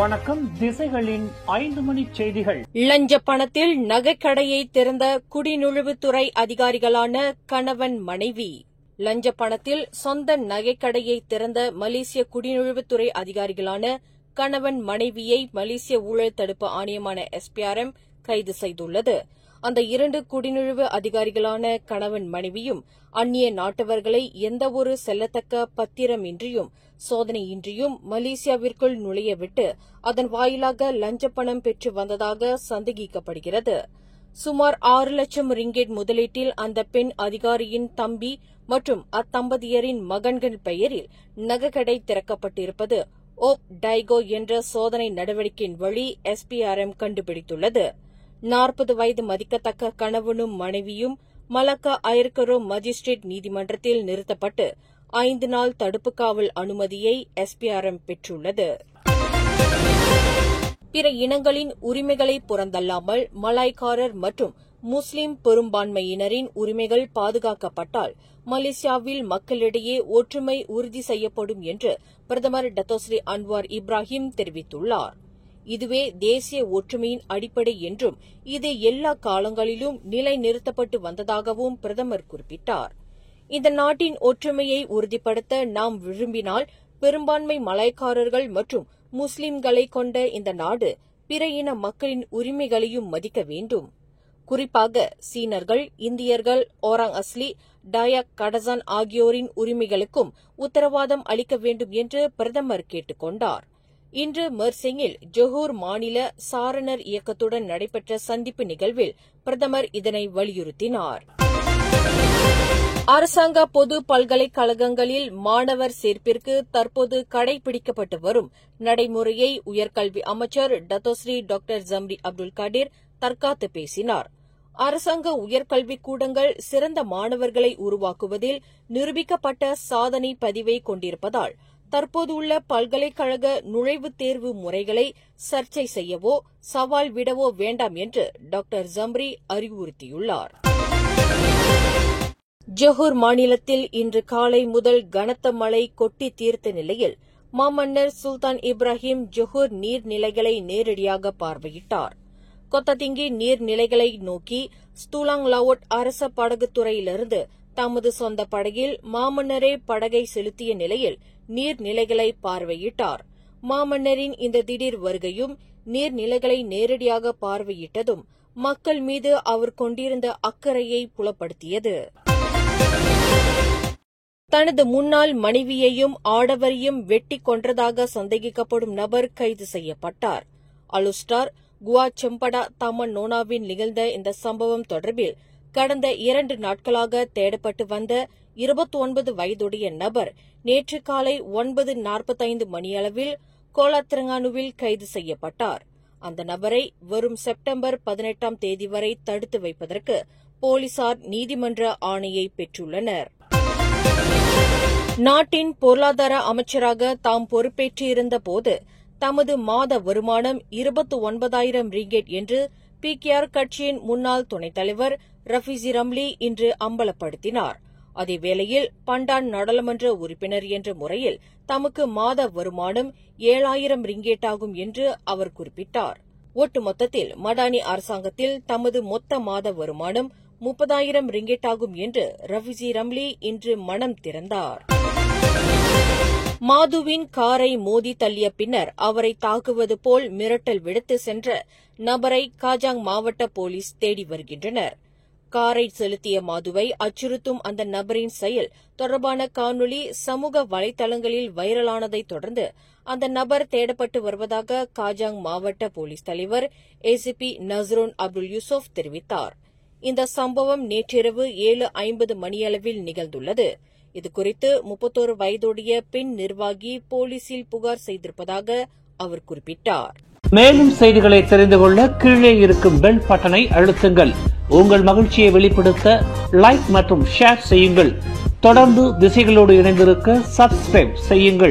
வணக்கம். திசைகளின் 5 மணி செய்திகள். லஞ்ச பணத்தில் நகைக்கடையை திறந்த குடிநுழைவுத்துறை அதிகாரிகளான கணவன் மனைவி. லஞ்ச பணத்தில் சொந்த நகைக்கடையை திறந்த மலேசிய குடிநுழைவுத்துறை அதிகாரிகளான கணவன் மனைவியை மலேசிய ஊழல் தடுப்பு ஆணையமான SPRM கைது செய்துள்ளது. அந்த 2 குடிநுழைவு அதிகாரிகளான கணவன் மனைவியும் அந்நிய நாட்டவர்களை எந்தவொரு செல்லத்தக்க பத்திரமின்றியும் சோதனையின்றியும் மலேசியாவிற்குள் நுழையவிட்டு அதன் வாயிலாக லஞ்ச பணம் பெற்று வந்ததாக சந்தேகிக்கப்படுகிறது. சுமார் 6 லட்சம் ரிங்கெட் முதலீட்டில் அந்த பெண் அதிகாரியின் தம்பி மற்றும் அத்தம்பதியரின் மகன்கள் பெயரில் நகைக்கடை திறக்கப்பட்டிருப்பது ஓப் டைகோ என்ற சோதனை நடவடிக்கையின் வழி SPRM கண்டுபிடித்துள்ளது. 40 வயது மதிக்கத்தக்க கணவனும் மனைவியும் மலக்கா அயர்கரோ மஜிஸ்ட்ரேட் நீதிமன்றத்தில் நிறுத்தப்பட்டு 5 நாள் தடுப்பு காவல் அனுமதியை SPRM பெற்றுள்ளது. பிற இனங்களின் உரிமைகளை புறந்தள்ளாமல் மலாய்க்காரர் மற்றும் முஸ்லிம் பெரும்பான்மையினரின் உரிமைகள் பாதுகாக்கப்பட்டால் மலேசியாவில் மக்களிடையே ஒற்றுமை உறுதி செய்யப்படும் என்று பிரதமர் டத்தோஸ்ரீ அன்வார் இப்ராஹிம் தெரிவித்துள்ளார். இதுவே தேசிய ஒற்றுமையின் அடிப்படை என்றும் இது எல்லா காலங்களிலும் நிலைநிறுத்தப்பட்டு வந்ததாகவும் பிரதமர் குறிப்பிட்டார். இந்த நாட்டின் ஒற்றுமையை உறுதிப்படுத்த நாம் விரும்பினால் பெரும்பான்மை மலாய்க்காரர்கள் மற்றும் முஸ்லிம்களை கொண்ட இந்த நாடு பிற இன மக்களின் உரிமைகளையும் மதிக்க வேண்டும். குறிப்பாக சீனர்கள், இந்தியர்கள், ஓராங் அஸ்லி, டயாக் கடசான் ஆகியோரின் உரிமைகளுக்கும் உத்தரவாதம் அளிக்க வேண்டும் என்று பிரதமர் கேட்டுக் கொண்டார். இன்று மெர்சிங்கில் ஜொஹூர் மாநில சாரணர் இயக்கத்துடன் நடைபெற்ற சந்திப்பு நிகழ்வில் பிரதமர் இதனை வலியுறுத்தினார். அரசாங்க பொது பல்கலைக்கழகங்களில் மாணவர் சேர்ப்பிற்கு தற்போது கடைபிடிக்கப்பட்டு வரும் நடைமுறையை உயர்கல்வி அமைச்சர் Datuk Seri doctor Zambry Abdul Kadir தற்காத்து பேசினார். அரசாங்க உயர்கல்விக் கூடங்கள் சிறந்த மாணவர்களை உருவாக்குவதில் நிரூபிக்கப்பட்ட சாதனை பதிவை கொண்டிருப்பதால் தற்போதுள்ள பல்கலைக்கழக நுழைவுத் தேர்வு முறைகளை சர்ச்சை செய்யவோ சவால் விடவோ வேண்டாம் என்று டாக்டர் ஜம்ரி அறிவுறுத்தியுள்ளார். ஜொஹூர் மாநிலத்தில் இன்று காலை முதல் கனத்த மழை கொட்டி தீர்த்த நிலையில் மாமன்னர் சுல்தான் இப்ராஹிம் ஜொஹூர் நீர்நிலைகளை நேரடியாக பார்வையிட்டார். கொத்ததிங்கி நீர்நிலைகளை நோக்கி ஸ்தூலாங் லாவோட் அரச படகுத்துறையிலிருந்து தமது சொந்த படகில் மாமன்னரே படகை செலுத்திய நிலையில் நீர்நிலைகளை பார்வையிட்டார். மாமன்னரின் இந்த திடீர் வருகையும் நீர்நிலைகளை நேரடியாக பார்வையிட்டதும் மக்கள் மீது அவர் கொண்டிருந்த அக்கறையை புலப்படுத்தியது. தனது முன்னாள் மனைவியையும் ஆடவரையும் வெட்டிக் கொன்றதாக சந்தேகிக்கப்படும் நபர் கைது செய்யப்பட்டார். அலுஸ்டார் குவா செம்படா தாமன் நோனாவில் நிகழ்ந்த இந்த சம்பவம் தொடர்பில் கடந்த 2 நாட்களாக தேடப்பட்டு வந்த 29 வயதுடைய நபர் நேற்று காலை 9:45 மணியளவில் கோலாத்திரங்கானுவில் கைது செய்யப்பட்டார். அந்த நபரை வரும் செப்டம்பர் 18ஆம் தேதி வரை தடுத்து வைப்பதற்கு போலீசார் நீதிமன்ற ஆணையை பெற்றுள்ளனர். நாட்டின் பொருளாதார அமைச்சராக தாம் பொறுப்பேற்றிருந்த போது தமது மாத வருமானம் 29,000 ரிங்கெட் என்று PKR கட்சியின் முன்னாள் துணைத் தலைவர் ரஃபீசி ரம்லி இன்று அம்பலப்படுத்தினார். அதேவேளையில் பண்டான் நாடாளுமன்ற உறுப்பினர் என்ற முறையில் தமக்கு மாத வருமானம் 7,000 ரிங்கேட் ஆகும் என்று அவர் குறிப்பிட்டார். ஒட்டுமொத்தத்தில் மடானி அரசாங்கத்தில் தமது மொத்த மாத வருமானம் 30,000 ரிங்கேட் ஆகும் என்று ரஃபீசி ரம்லி இன்று மனம் திறந்தார். மாதுவின் காரை மோதி தள்ளிய பின்னர் அவரை தாக்குவது போல் மிரட்டல் விடுத்து சென்ற நபரை காஜாங் மாவட்ட போலீஸ் தேடி வருகின்றனர். காரை செலுத்திய மாதுவை அச்சுறுத்தும் அந்த நபரின் செயல் தொடர்பான காணொலி சமூக வலைதளங்களில் வைரலானதைத் தொடர்ந்து அந்த நபர் தேடப்பட்டு வருவதாக காஜாங் மாவட்ட போலீஸ் தலைவர் ACP நஸ்ரோன் அப்துல் யூசுப் தெரிவித்தார். இந்த சம்பவம் நேற்றிரவு 7:50 மணியளவில் நிகழ்ந்துள்ளது. இதுகுறித்து 31 வயதுடைய பெண் நிர்வாகி போலீசில் புகார் செய்திருப்பதாக அவர் குறிப்பிட்டார். மேலும் செய்திகளை தெரிந்து கொள்ள கீழே இருக்கும் பெல் பட்டனை அழுத்துங்கள். உங்கள் மகிழ்ச்சியை வெளிப்படுத்த லைக் மற்றும் ஷேர் செய்யுங்கள். தொடர்ந்து திசைகளோடு இணைந்திருக்க சப்ஸ்கிரைப் செய்யுங்கள்.